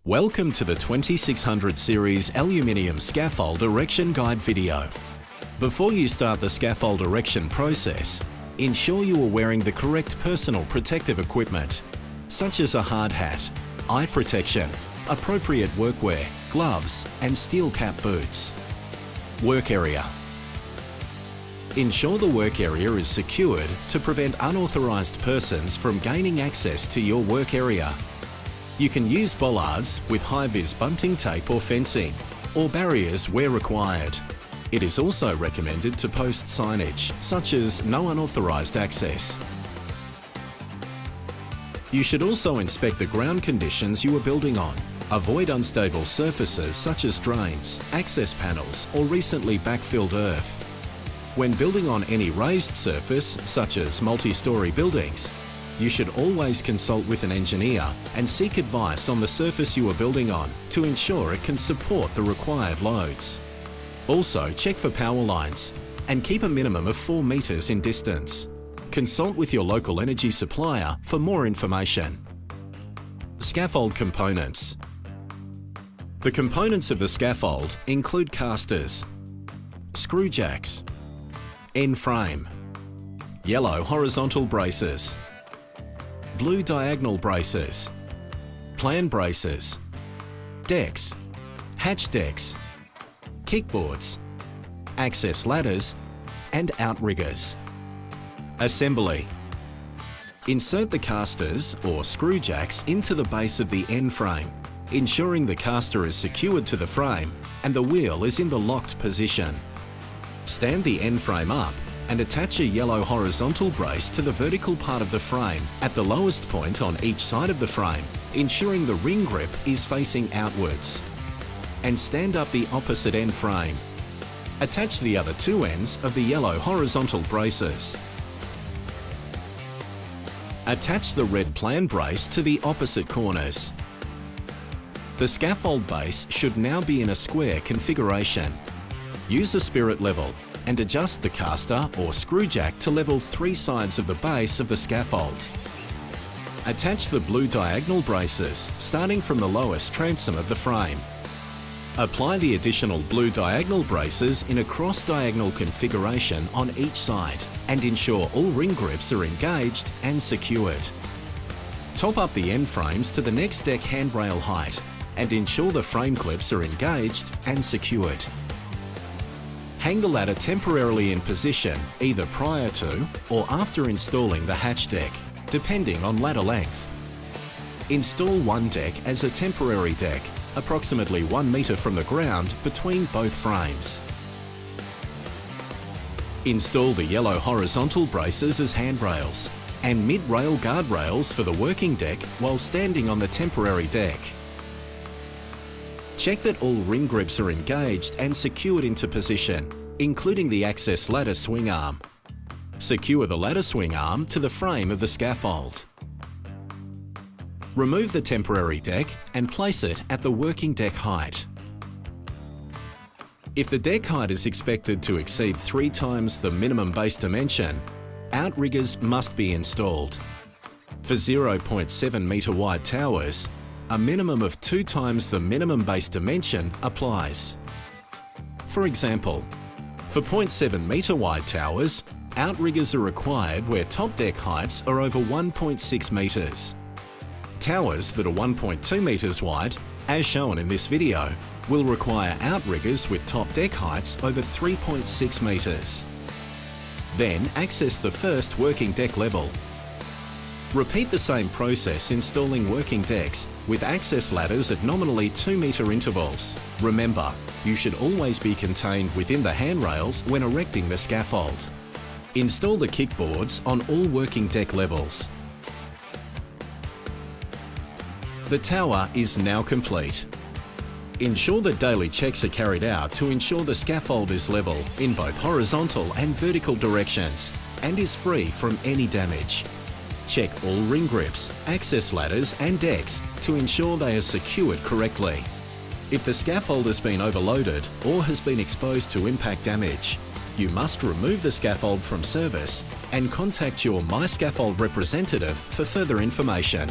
Welcome to the 2600 series aluminium scaffold erection guide video. Before you start the scaffold erection process, ensure you are wearing the correct personal protective equipment, such as a hard hat, eye protection, appropriate workwear, gloves, and steel cap boots. Work area. Ensure the work area is secured to prevent unauthorised persons from gaining access to your work area. You can use bollards with high-vis bunting tape or fencing, or barriers where required. It is also recommended to post signage, such as no unauthorised access. You should also inspect the ground conditions you are building on. Avoid unstable surfaces such as drains, access panels, or recently backfilled earth. When building on any raised surface, such as multi-storey buildings, you should always consult with an engineer and seek advice on the surface you are building on to ensure it can support the required loads. Also, check for power lines and keep a minimum of 4 metres in distance. Consult with your local energy supplier for more information. Scaffold components. The components of the scaffold include casters, screw jacks, end frame, yellow horizontal braces, blue diagonal braces, plan braces, decks, hatch decks, kickboards, access ladders, and outriggers. Assembly. Insert the casters or screw jacks into the base of the end frame, ensuring the caster is secured to the frame and the wheel is in the locked position. Stand the end frame up and attach a yellow horizontal brace to the vertical part of the frame at the lowest point on each side of the frame, ensuring the ring grip is facing outwards. And stand up the opposite end frame. Attach the other two ends of the yellow horizontal braces. Attach the red plan brace to the opposite corners. The scaffold base should now be in a square configuration. Use a spirit level and adjust the caster or screw jack to level 3 sides of the base of the scaffold. Attach the blue diagonal braces starting from the lowest transom of the frame. Apply the additional blue diagonal braces in a cross-diagonal configuration on each side and ensure all ring grips are engaged and secured. Top up the end frames to the next deck handrail height and ensure the frame clips are engaged and secured. Hang the ladder temporarily in position either prior to or after installing the hatch deck, depending on ladder length. Install one deck as a temporary deck, approximately 1 metre from the ground between both frames. Install the yellow horizontal braces as handrails and mid-rail guardrails for the working deck while standing on the temporary deck. Check that all ring grips are engaged and secured into position, including the access ladder swing arm. Secure the ladder swing arm to the frame of the scaffold. Remove the temporary deck and place it at the working deck height. If the deck height is expected to exceed 3 times the minimum base dimension, outriggers must be installed. For 0.7 metre wide towers, a minimum of 2 times the minimum base dimension applies. For example, for 0.7 metre wide towers, outriggers are required where top deck heights are over 1.6 metres. Towers that are 1.2 metres wide, as shown in this video, will require outriggers with top deck heights over 3.6 metres. Then access the first working deck level. Repeat the same process installing working decks with access ladders at nominally 2 metre intervals. Remember, you should always be contained within the handrails when erecting the scaffold. Install the kickboards on all working deck levels. The tower is now complete. Ensure that daily checks are carried out to ensure the scaffold is level in both horizontal and vertical directions and is free from any damage. Check all ring grips, access ladders and decks to ensure they are secured correctly. If the scaffold has been overloaded or has been exposed to impact damage, you must remove the scaffold from service and contact your MyScaffold representative for further information.